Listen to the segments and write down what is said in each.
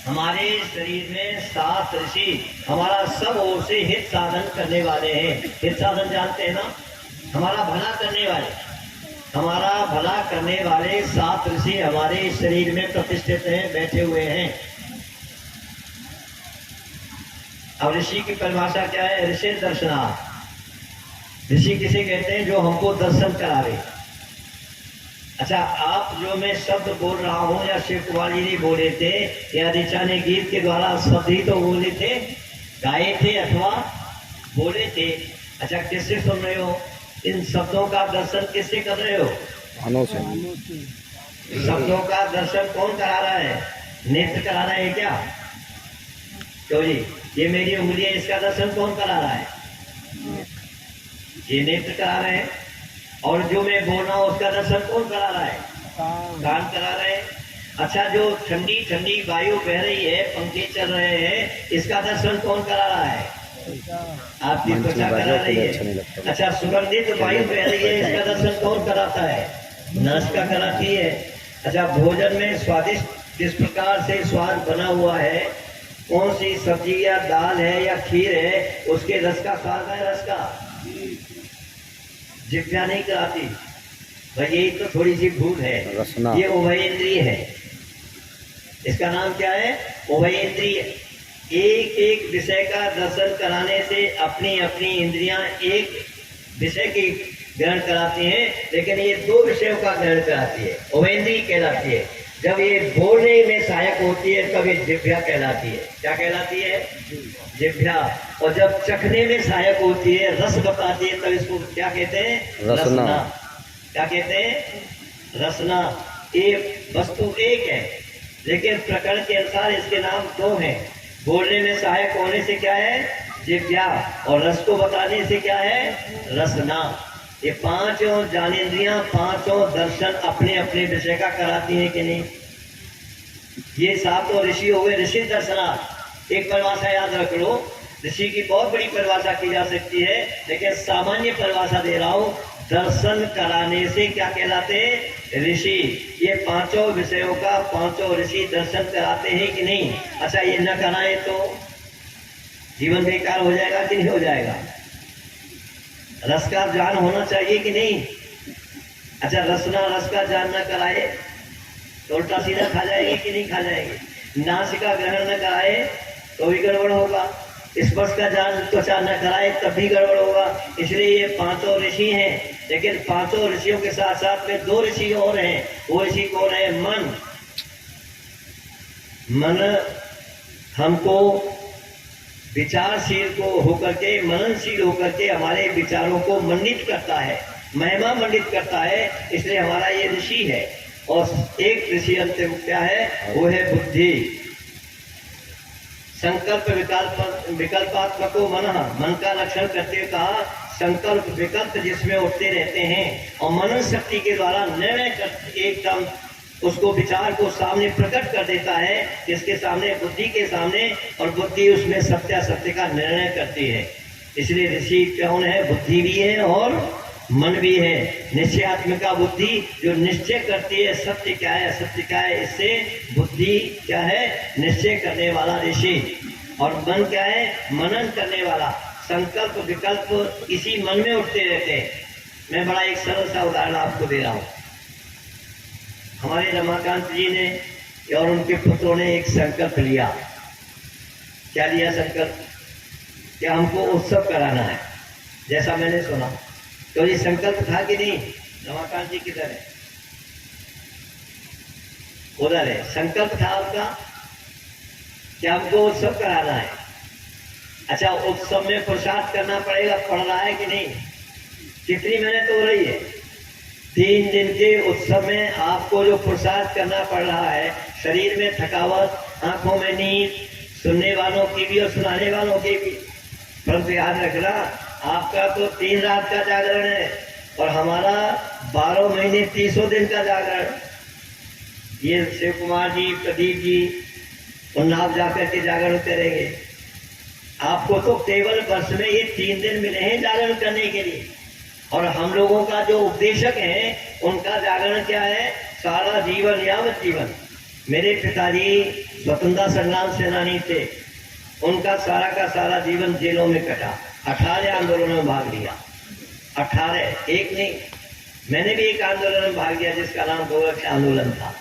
हमारे शरीर में 7 ऋषि हमारा सब ओर से हित साधन करने वाले हैं। हित साधन जानते हैं ना, हमारा भला करने वाले, हमारा भला करने वाले 7 ऋषि हमारे शरीर में प्रतिष्ठित हैं, बैठे हुए हैं। अब ऋषि की परिभाषा क्या है? ऋषि दर्शनार्थ। ऋषि किसे कहते हैं? जो हमको दर्शन करावे। अच्छा, आप जो मैं शब्द बोल रहा हूँ या शिव कुमार जी ने बोले थे या ऋचा ने गीत के द्वारा शब्द ही तो बोले थे, गाए थे अथवा बोले थे। अच्छा, किससे सुन रहे हो? इन शब्दों का दर्शन किससे कर रहे हो? कानों से। शब्दों का दर्शन कौन करा रहा है? नेत्र करा रहे हैं क्या? क्यों जी? ये मेरी उंगली है, इसका दर्शन कौन करा रहा है? ये नेत्र करा रहे हैं। और जो मैं बोल रहा हूँ उसका दर्शन कौन करा रहा है? कान करा रहे हैं। अच्छा, जो ठंडी ठंडी वायु बह रही है, पंखे चल रहे हैं, इसका दर्शन कौन करा रहा है? आपकी त्वचा करा रही है। अच्छा, सुगंधित वायु बह रही है, इसका दर्शन कौन कराता है? नासिका कराती है। अच्छा, भोजन में स्वादिष्ट किस प्रकार से स्वाद बना हुआ है, कौन सी सब्जी या दाल है या खीर है, उसके रस का स्वाद है, रस का जिज्ञा नहीं कराती भाई। यही तो थोड़ी सी भूल है। ये उभय इंद्रिय है। इसका नाम क्या है? उभय इंद्रिय। एक एक विषय का दर्शन कराने से अपनी अपनी इंद्रियां एक विषय की ग्रहण कराती हैं, लेकिन ये 2 विषयों का ग्रहण कराती है, उभय इंद्रिय कहलाती है। जब ये बोलने में सहायक होती है तब ये जिह्वा कहलाती है। क्या कहलाती है? जिह्वा। और जब चखने में सहायक होती है, रस बताती है, तब इसको क्या कहते हैं? रसना। क्या कहते हैं? रसना। एक वस्तु एक है, लेकिन प्रकरण के अनुसार इसके नाम 2 हैं। बोलने में सहायक होने से क्या है? जिह्वा। और रस को बताने से क्या है? रसना। ये 5 ज्ञानेंद्रियां, 5 दर्शन अपने अपने विषय का कराती हैं कि नहीं? ये 7 ऋषि हो गए, ऋषि दर्शनार्थ। एक परिभाषा याद रख लो, ऋषि की बहुत बड़ी परिभाषा की जा सकती है, लेकिन सामान्य परिभाषा दे रहा हूं। दर्शन कराने से क्या कहलाते हैं? ऋषि। ये 5 विषयों का 5 ऋषि दर्शन कराते हैं कि नहीं? अच्छा, ये न कराए तो जीवन बेकार हो जाएगा कि नहीं हो जाएगा? रस का ज्ञान होना चाहिए कि नहीं? अच्छा, रस का ज्ञान न कराए तो उल्टा सीधा खा जाएगी कि नहीं खा जाएगी? नासिका ग्रहण न कराए तो भी गड़बड़ होगा। स्पर्श का ज्ञान त्वचा न कराए तब भी गड़बड़ होगा। इसलिए ये 5 ऋषि हैं, लेकिन 5 ऋषियों के साथ साथ में 2 ऋषि और हैं। वो ऋषि कौन है? मन। मन हमको विचारशील को होकर के, मननशील होकर के हमारे विचारों को मंडित करता है, महिमा मंडित करता है। इसलिए हमारा ये ऋषि है। और एक ऋषि अंतिम क्या है? वो है बुद्धि। संकल्प विकल्पात्मको मन का लक्षण करते हुए कहा, संकल्प विकल्प जिसमें उठते रहते हैं और मनन शक्ति के द्वारा निर्णय कर एकदम उसको विचार को सामने प्रकट कर देता है, जिसके सामने, बुद्धि के सामने, और बुद्धि उसमें सत्यासत्य का निर्णय करती है। इसलिए ऋषि कौन है? बुद्धि भी है और मन भी है। निश्चयात्मिका बुद्धि जो निश्चय करती है सत्य क्या है, असत्य क्या है, इससे बुद्धि क्या है? निश्चय करने वाला ऋषि। और मन क्या है? मनन करने वाला। संकल्प विकल्प इसी मन में उठते रहते हैं। मैं बड़ा एक सरल सा उदाहरण आपको दे रहा हूं। हमारे रमाकांत जी ने और उनके पुत्रों ने एक संकल्प लिया। क्या लिया संकल्प? क्या हमको उत्सव कराना है, जैसा मैंने सुना। तो ये संकल्प था कि नहीं? रमाकांत जी किधर है? उधर है। संकल्प था आपका क्या हमको उत्सव कराना है? अच्छा, उत्सव में प्रसाद करना पड़ेगा, पड़ रहा है कि नहीं? कितनी मेहनत हो रही है? 3 दिन के उत्सव में आपको जो प्रसाद करना पड़ रहा है, शरीर में थकावट, आंखों में नींद, सुनने वालों की भी और सुनाने वालों की भी। परंतु याद रखना, आपका तो 3 रात का जागरण है और हमारा 12 महीने 30 दिन का जागरण। ये शिव कुमार जी, प्रदीप जी उन्नाव जाकर के जागरण करेंगे। आपको तो केवल वर्ष में ये 3 दिन मिले हैं जागरण करने के लिए, और हम लोगों का जो उपदेशक है उनका जागरण क्या है? सारा जीवन, यावत जीवन। मेरे पिताजी स्वतंत्रता संग्राम सेनानी थे। उनका सारा का सारा जीवन जेलों में कटा। 18 आंदोलनों में भाग लिया। 18, एक नहीं। मैंने भी एक आंदोलन में भाग लिया जिसका नाम गोरक्ष आंदोलन था,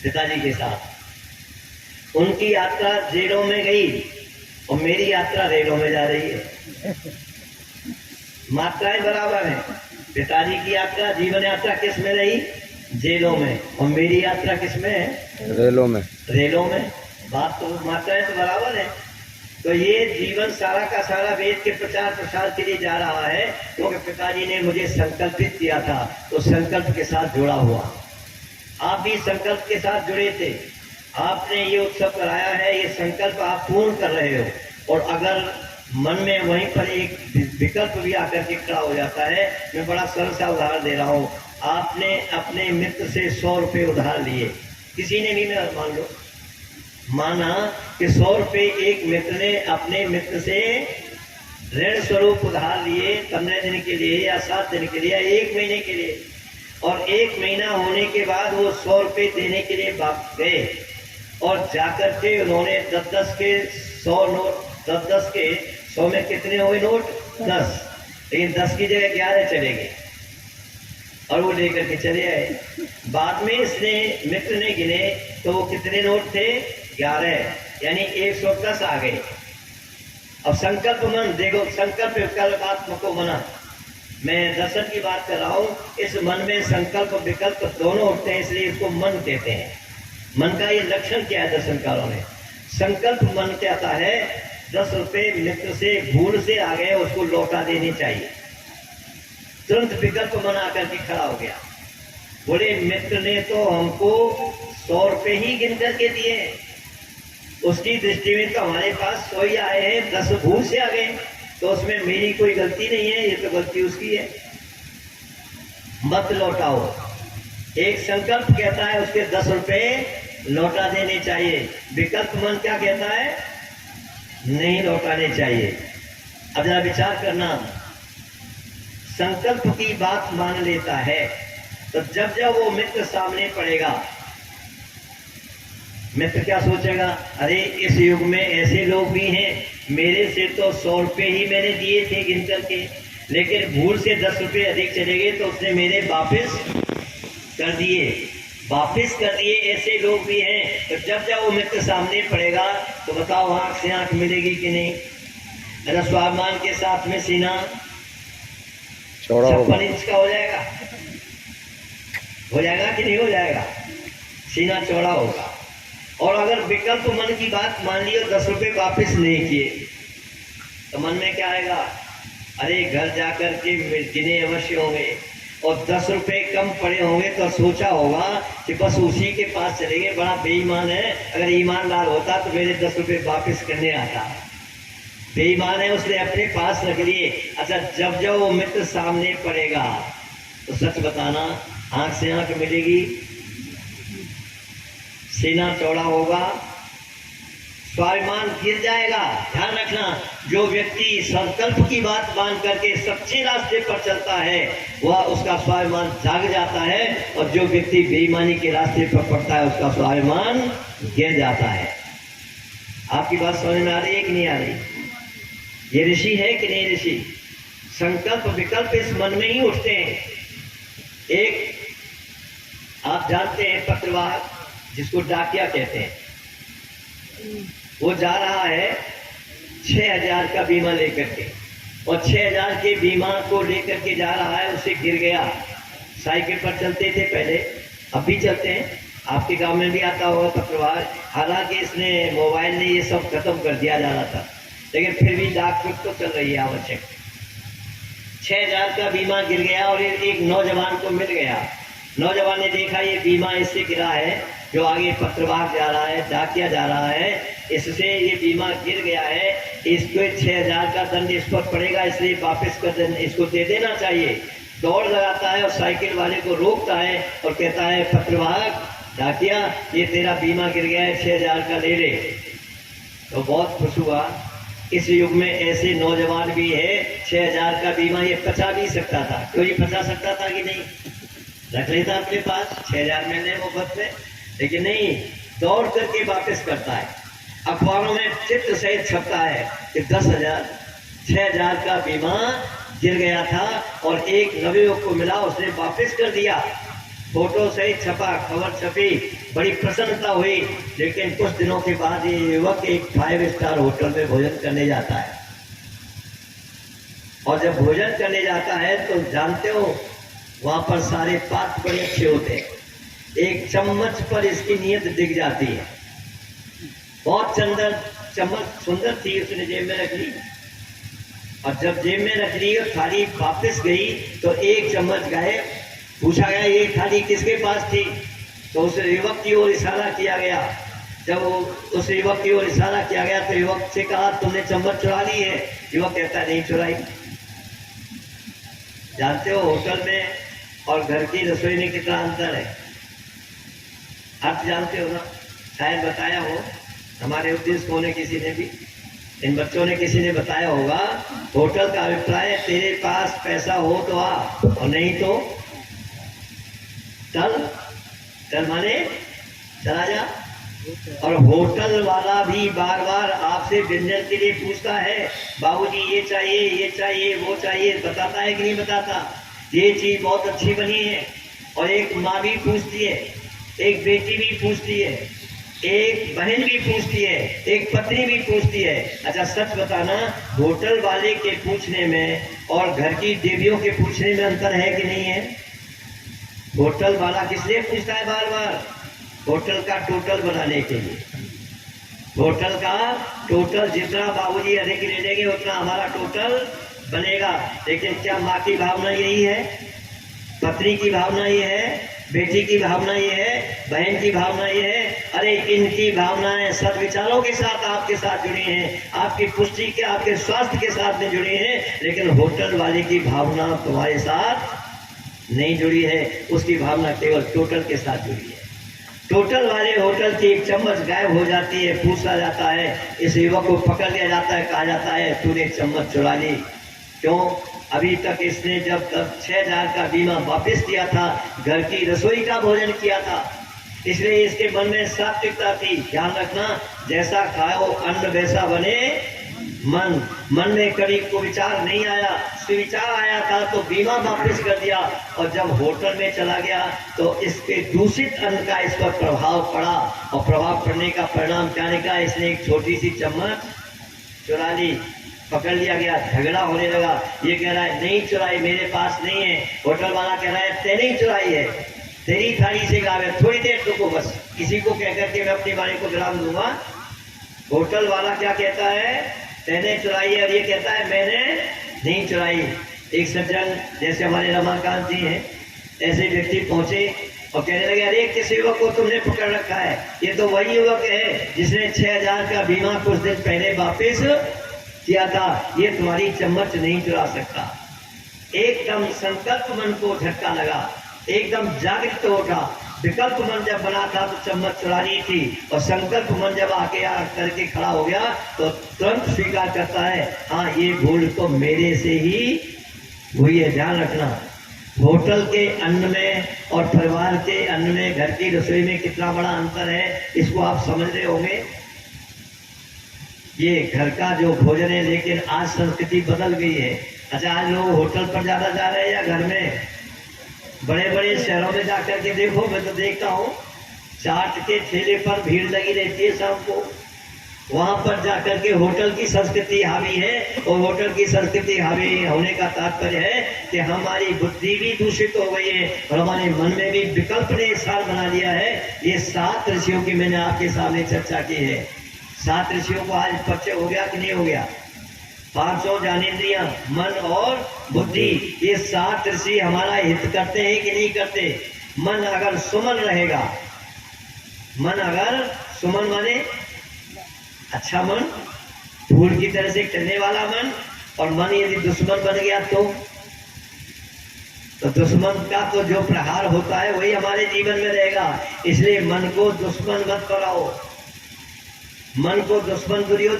पिताजी के साथ। उनकी यात्रा जेलों में गई और मेरी यात्रा रेलों में जा रही है। मात्राएं बराबर हैं। पिताजी की यात्रा, जीवन यात्रा किस में रही? जेलों में। और मेरी यात्रा किस में है? रेलों में। रेलों में। बात तो, मात्राएं तो बराबर है। तो ये जीवन सारा का सारा वेद के प्रचार प्रसार के लिए जा रहा है, क्योंकि पिताजी ने मुझे संकल्पित किया था, तो संकल्प के साथ जुड़ा हुआ। आप भी संकल्प के साथ जुड़े थे। आपने ये उत्सव कराया है, ये संकल्प आप पूर्ण कर रहे हो। और अगर मन में वहीं पर एक विकल्प भी आकर के खड़ा हो जाता है, मैं बड़ा सरल सा उदाहरण दे रहा हूँ। आपने अपने मित्र से 100 रुपये उधार लिए, किसी ने भी, मान लो, माना कि 100 रुपये एक मित्र ने अपने मित्र से ऋण स्वरूप उधार लिए 15 दिन के लिए या 7 दिन के लिए या 1 महीने के लिए। और 1 महीना होने के बाद वो 100 रुपये देने के लिए वापस गए और जाकर के उन्होंने 10-10 के 100 नोट, 10-10 के 100 में कितने हुए नोट? 10। लेकिन 10 की जगह 11 चले गए और वो लेकर के चले आए। बाद में इसने मित्र ने गिने तो वो कितने नोट थे? 11, यानी 110 आ गए। अब संकल्प मन देखो, संकल्प विकल्पात्मक बना। मैं दर्शन की बात कर रहा हूँ। इस मन में संकल्प विकल्प दोनों उठते हैं, इसलिए इसको मन कहते हैं। मन का ये लक्षण क्या है दर्शनकारों ने? संकल्प मन कहता है 10 रुपये मित्र से भूल से आ गए, उसको लौटा देनी चाहिए। तुरंत विकल्प मन आकर के खड़ा हो गया, बोले मित्र ने तो हमको 100 रुपये ही गिन करके दिए, उसकी दृष्टि में तो हमारे पास 100 ही आए हैं, 10 भूल से आ गए, तो उसमें मेरी कोई गलती नहीं है, ये तो गलती उसकी है, मत लौटाओ। एक संकल्प कहता है उसके 10 रुपये लौटा देने चाहिए। विकल्प मन क्या कहता है? नहीं लौटाने चाहिए। अब जरा विचार करना, संकल्प की बात मान लेता है तो जब जब वो मित्र सामने पड़ेगा, मित्र क्या सोचेगा? अरे इस युग में ऐसे लोग भी हैं, मेरे से तो 100 रुपये ही मैंने दिए थे गिन करके, लेकिन भूल से 10 रुपये अधिक चले गए तो उसने मेरे वापस कर दिए, वापस कर दिए। ऐसे लोग भी हैं। तो जब जब वो मित्र सामने पड़ेगा तो बताओ आंख से आंख मिलेगी कि नहीं? अगर स्वाभिमान के साथ में सीना 56 इंच का हो जाएगा कि नहीं हो जाएगा? सीना चौड़ा होगा। और अगर विकल्प मन की बात मान ली और 10 रुपये वापस नहीं किए तो मन में क्या आएगा? अरे घर जाकर के गिने अवश्य होंगे और 10 रुपये कम पड़े होंगे तो सोचा होगा कि बस उसी के पास चलेंगे, बड़ा बेईमान है, अगर ईमानदार होता तो मेरे 10 रुपये वापस करने आता। बेईमान है, उसने अपने पास रख लिए। अच्छा, जब जब वो मित्र सामने पड़ेगा तो सच बताना, आंख से आंख मिलेगी, सीना चौड़ा होगा, स्वाभिमान गिर जाएगा। ध्यान रखना, जो व्यक्ति संकल्प की बात मान करके सच्चे रास्ते पर चलता है वह उसका स्वाभिमान जाग जाता है, और जो व्यक्ति बेईमानी के रास्ते पर पड़ता है उसका स्वाभिमान गिर जाता है। आपकी बात समझ में आ रही है कि नहीं आ रही? ये ऋषि है कि नहीं ऋषि? संकल्प विकल्प इस मन में ही उठते हैं। एक आप जानते हैं पत्रवाहक, जिसको डाकिया कहते हैं, वो जा रहा है 6000 का बीमा लेकर के, और 6000 के बीमा को लेकर के जा रहा है, उससे गिर गया। साइकिल पर चलते थे पहले, अब भी चलते हैं, आपके गांव में भी आता होगा पत्रवाहक। हालांकि इसने मोबाइल ने ये सब खत्म कर दिया जा रहा था, लेकिन फिर भी डाक तो चल रही है आवश्यक। 6000 का बीमा गिर गया और एक नौजवान को मिल गया। नौजवान ने देखा ये बीमा इससे गिरा है, जो आगे पत्रवाहक जा रहा है, डाकिया जा रहा है, इससे ये बीमा गिर गया है, इसको 6000 का दंड इस पर पड़ेगा, इसलिए वापस कर इसको दे देना चाहिए। दौड़ लगाता है और साइकिल वाले को रोकता है और कहता है पत्रवाहक, डाकिया, ये तेरा बीमा गिर गया है, 6000 का ले ले। तो बहुत खुश हुआ। इस युग में ऐसे नौजवान भी है, 6000 का बीमा ये बचा भी सकता था। क्यों ये बचा सकता था कि नहीं? रख लेता अपने पास, 6000 मिलने मुफ्त में, लेकिन नहीं, दौड़ करके वापस करता है। अखबारों में चित्र सहित छपता है कि 10,000 6,000 का बीमा गिर गया था और एक नवयुवक को मिला, उसने वापस कर दिया। फोटो सहित छपा, खबर छपी, बड़ी प्रसन्नता हुई। लेकिन कुछ दिनों के बाद ये युवक एक 5 स्टार होटल में भोजन करने जाता है और जब भोजन करने जाता है तो जानते हो वहां पर सारे पात्र बड़े अच्छे होते हैं। एक चम्मच पर इसकी नीयत दिख जाती है, बहुत चम्मच सुंदर थी, उसने जेब में रख ली और जब जेब में रख ली और थाली वापस गई तो एक चम्मच गायब। पूछा गया ये थाली किसके पास थी, तो उस युवक की ओर इशारा किया गया। जब उस युवक की ओर इशारा किया गया तो युवक से कहा तुमने चम्मच चुरा ली है। युवक कहता नहीं चुराई। जानते हो होटल में और घर की रसोई में कितना अंतर है, आप जानते हो ना, शायद बताया हो, हमारे उद्देश्य होने किसी ने भी, इन बच्चों ने किसी ने बताया होगा। होटल का अभिप्राय तेरे पास पैसा हो तो आ और नहीं तो चल माने चला जा। और होटल वाला भी बार बार आपसे व्यंजन के लिए पूछता है, बाबूजी ये चाहिए वो चाहिए, बताता है कि नहीं बताता। ये चीज बहुत अच्छी बनी है। और एक माँ भी पूछती है, एक बेटी भी पूछती है, एक बहन भी पूछती है, एक पत्नी भी पूछती है। अच्छा सच बताना, होटल वाले के पूछने में और घर की देवियों के पूछने में अंतर है कि नहीं है? होटल वाला किस लिए पूछता है बार बार? होटल का टोटल बनाने के लिए। होटल का टोटल जितना बाबूजी अधिक ले लेंगे उतना हमारा टोटल बनेगा। लेकिन क्या माँ की भावना यही है, पत्नी की भावना ये है, बेटी की भावना ये है, बहन की भावना ये है? अरे इनकी भावनाएं सद्विचारों के साथ आपके साथ जुड़ी हैं, आपकी पुष्टि के, आपके स्वास्थ्य के साथ में जुड़ी हैं। लेकिन होटल वाले की भावना तुम्हारे साथ नहीं जुड़ी है, उसकी भावना केवल टोटल के साथ जुड़ी है। टोटल वाले होटल की एक चम्मच गायब हो जाती है, पूछा जाता है, इस युवक को पकड़ लिया जाता है, कहा जाता है तूने चम्मच चुरा ली। क्यों? अभी तक इसने जब तक 6,000 का बीमा वापस किया था, घर की रसोई का भोजन किया था, इसलिए इसके मन में सात्विकता थी। ध्यान रखना, जैसा खाओ अन्न वैसा बने मन। मन में कभी को विचार नहीं आया, सुविचार आया था तो बीमा वापस कर दिया, और जब होटल में चला गया तो इसके दूषित अन्न का इस पर प्रभाव पड़ा, और प्रभाव पड़ने का परिणाम क्या निकला? इसने एक छोटी सी चम्मच चुरा ली, पकड़ लिया गया, झगड़ा होने लगा। ये कह रहा है नहीं चुराई, मेरे पास नहीं है। होटल वाला कह रहा है तेरी चुराई है, तेरी थाली से गायब है, थोड़ी देर रुको बस, किसी को कहकर के मैं अपनी वाणी को विराम दूंगा। होटल वाला क्या कहता है? मैंने चुराई है, और ये कहता है मैंने नहीं चुराई। एक सज्जन जैसे हमारे रमाकांत जी हैं, ऐसे व्यक्ति पहुंचे और कहने लगे अरे किस युवक को तुमने पकड़ रखा है? ये तो वही युवक है जिसने 6,000 का बीमा कुछ दिन पहले वापस किया था, ये तुम्हारी चम्मच नहीं चुरा सकता। एकदम संकल्प मन को झटका लगा, एकदम जागृत उठा। विकल्प मन जब बना था तो चम्मच चुरानी थी, और संकल्प मन जब आके करके खड़ा हो गया तो तुरंत स्वीकार करता है, हाँ ये भूल तो मेरे से ही हुई है। ध्यान रखना, होटल के अन्न में और परिवार के अन्न में, घर की रसोई में कितना बड़ा अंतर है, इसको आप समझ रहे होंगे। ये घर का जो भोजन है, लेकिन आज संस्कृति बदल गई है। अच्छा आज लोग होटल पर ज्यादा जा रहे हैं या घर में? बड़े बड़े शहरों में जाकर के देखो, मैं तो देखता हूँ चाट के ठेले पर भीड़ लगी रहती है शाम को, वहां पर जाकर के होटल की संस्कृति हावी है। और होटल की संस्कृति हावी होने का तात्पर्य है कि हमारी बुद्धि भी दूषित हो गई है और हमारे मन में भी विकल्प ने स्थान बना लिया है। ये 7 ऋषियों की मैंने आपके सामने चर्चा की है। 7 ऋषियों को आज परिचय हो गया कि नहीं हो गया? 500 ज्ञानेंद्रियां, मन और बुद्धि, ये 7 ऋषि हमारा हित करते हैं कि नहीं करते? मन अगर सुमन रहेगा, मन अगर सुमन माने अच्छा मन, फूल की तरह से चलने वाला मन, और मन यदि दुश्मन बन गया तो दुश्मन का तो जो प्रहार होता है वही हमारे जीवन में रहेगा। इसलिए मन को दुश्मन मत बनाओ, मन को दुश्मन दुर्योधन